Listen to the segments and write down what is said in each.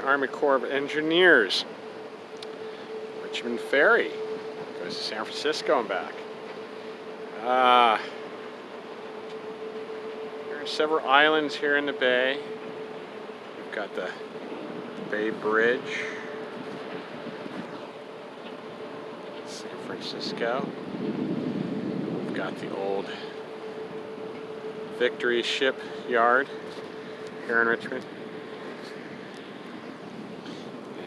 Army Corps of Engineers. Richmond Ferry goes to San Francisco and back. There are several islands here in the bay. We've got the Bay Bridge, San Francisco. We've got the old Victory shipyard here in Richmond.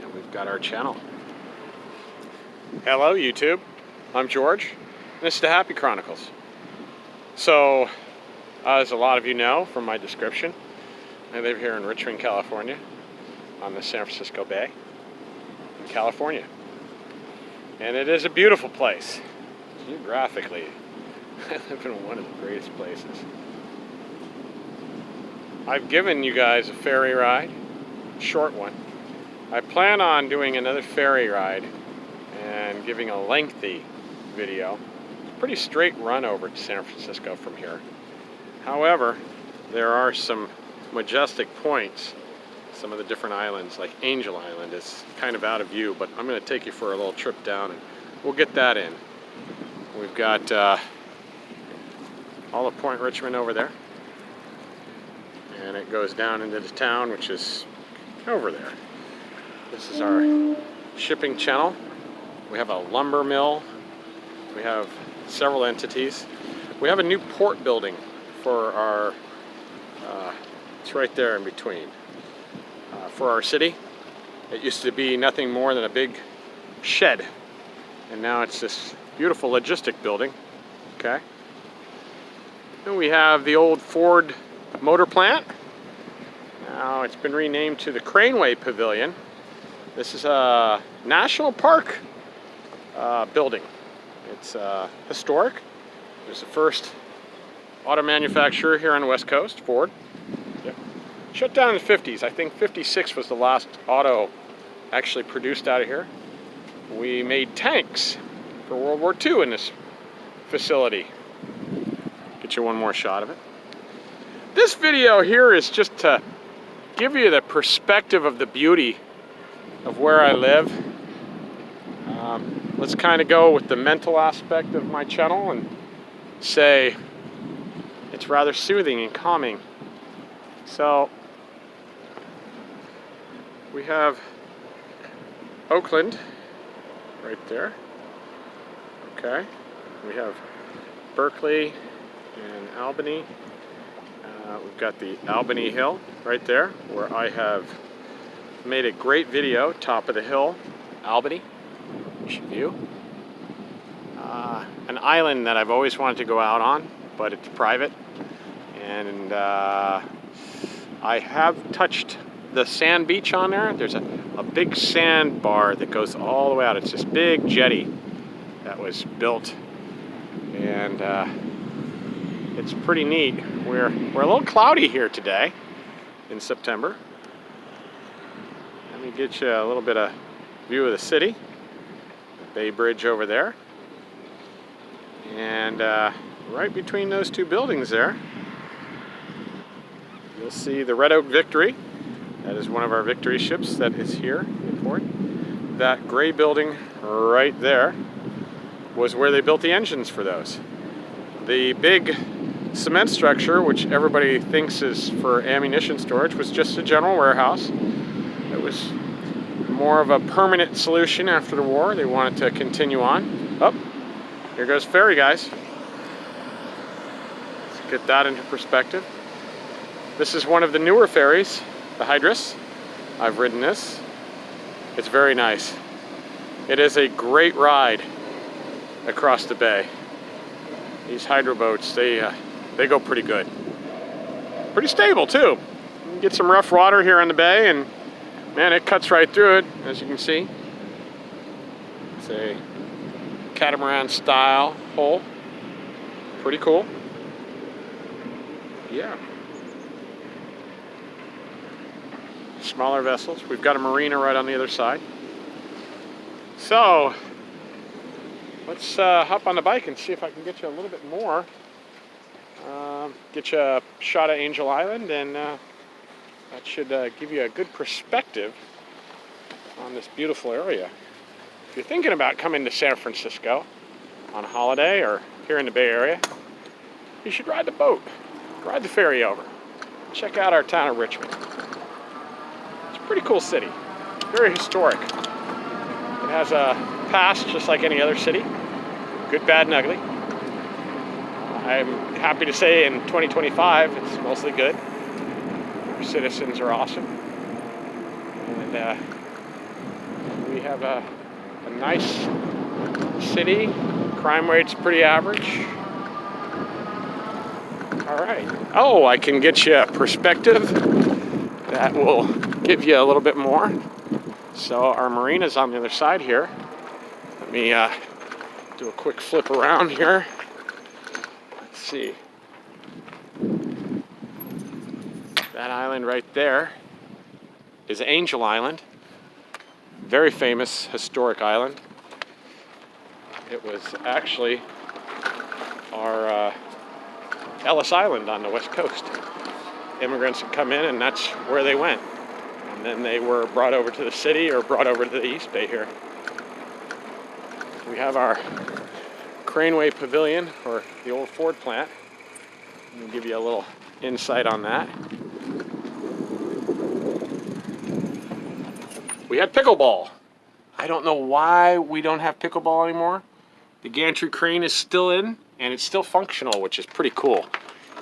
And we've got our channel. Hello YouTube, I'm George, and this is the Happy Chronicles. So, as a lot of you know from my description, I live here in Richmond, California, on the San Francisco Bay, in California. And it is a beautiful place. Geographically, I live in one of the greatest places. I've given you guys a ferry ride, short one. I plan on doing another ferry ride and giving a lengthy video. It's a pretty straight run over to San Francisco from here. However, there are some majestic points. Some of the different islands, like Angel Island, is kind of out of view, but I'm going to take you for a little trip down and we'll get that in. We've got all of Point Richmond over there. And it goes down into the town, which is over there. This is our shipping channel. We have a lumber mill. We have several entities. We have a new port building for our, it's right there in between. For our city. It used to be nothing more than a big shed. And now it's this beautiful logistic building. Okay. And we have the old Ford motor plant. Now it's been renamed to the Craneway Pavilion. This is a national park building. It's historic. It was the first auto manufacturer here on the West Coast, Ford. Yep. Shut down in the 50s. I think 56 was the last auto actually produced out of here. We made tanks for World War II in this facility. Get you one more shot of it. This video here is just to give you the perspective of the beauty of where I live. Let's kind of go with the mental aspect of my channel and say it's rather soothing and calming. So we have Oakland right there. Okay. We have Berkeley and Albany. We've got the Albany Hill right there, where I have made a great video, top of the hill, Albany, you should view. An island that I've always wanted to go out on, but it's private. And I have touched the sand beach on there. There's a big sand bar that goes all the way out. It's this big jetty that was built. And it's pretty neat. We're a little cloudy here today in September. Let me get you a little bit of view of the city. The Bay Bridge over there. And right between those two buildings there, you'll see the Red Oak Victory. That is one of our Victory ships that is here in port. That gray building right there was where they built the engines for those. The big cement structure, which everybody thinks is for ammunition storage, was just a general warehouse. It was more of a permanent solution after the war. They wanted to continue on. Oh, here goes ferry, guys. Let's get that into perspective. This is one of the newer ferries, the Hydrus. I've ridden this. It's very nice. It is a great ride across the bay. These hydro boats, they go pretty good. Pretty stable too. You can get some rough water here in the bay and man, it cuts right through it, as you can see. It's a catamaran style hull. Pretty cool. Yeah. Smaller vessels. We've got a marina right on the other side. So, let's hop on the bike and see if I can get you a little bit more. Get you a shot of Angel Island, and that should give you a good perspective on this beautiful area. If you're thinking about coming to San Francisco on holiday or here in the Bay Area, you should ride the boat, ride the ferry over. Check out our town of Richmond. It's a pretty cool city, very historic. It has a past just like any other city, good, bad, and ugly. I'm happy to say in 2025 it's mostly good. Our citizens are awesome. And we have a nice city. Crime rate's pretty average. All right. Oh, I can get you a perspective that will give you a little bit more. So our marina's on the other side here. Let me do a quick flip around here. Let's see. That island right there is Angel Island. Very famous historic island. It was actually our Ellis Island on the west coast. Immigrants would come in and that's where they went. And then they were brought over to the city or brought over to the East Bay here. We have our Craneway Pavilion, or the old Ford plant. Let me give you a little insight on that. We had pickleball. I don't know why we don't have pickleball anymore. The gantry crane is still in, and it's still functional, which is pretty cool.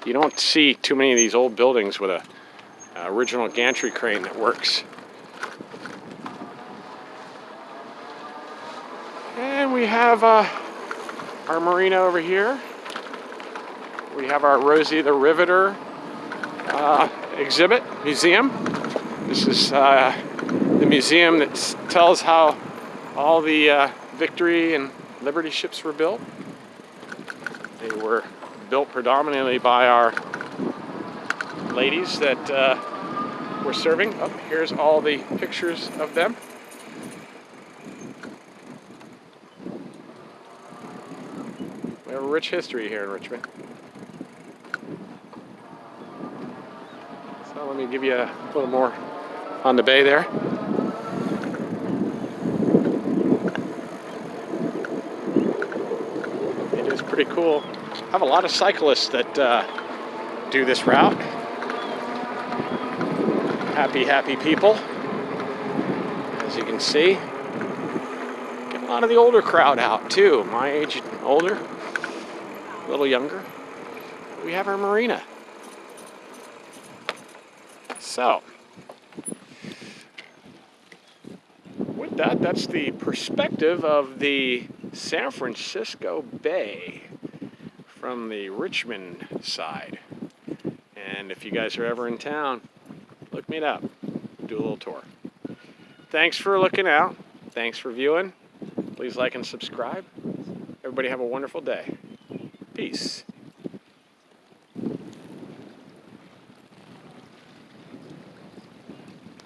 You don't see too many of these old buildings with a original gantry crane that works. And we have our marina over here. We have our Rosie the Riveter museum. This is the museum that tells how all the Victory and Liberty ships were built. They were built predominantly by our ladies that were serving. Oh, here's all the pictures of them. We have a rich history here in Richmond. So let me give you a little more on the bay there. It is pretty cool. I have a lot of cyclists that do this route. Happy people, as you can see. Get a lot of the older crowd out too, my age and older, a little younger. We have our marina. So, with that, that's the perspective of the San Francisco Bay from the Richmond side. And if you guys are ever in town, look me up, do a little tour. Thanks for looking out. Thanks for viewing. Please like and subscribe. Everybody have a wonderful day. Peace.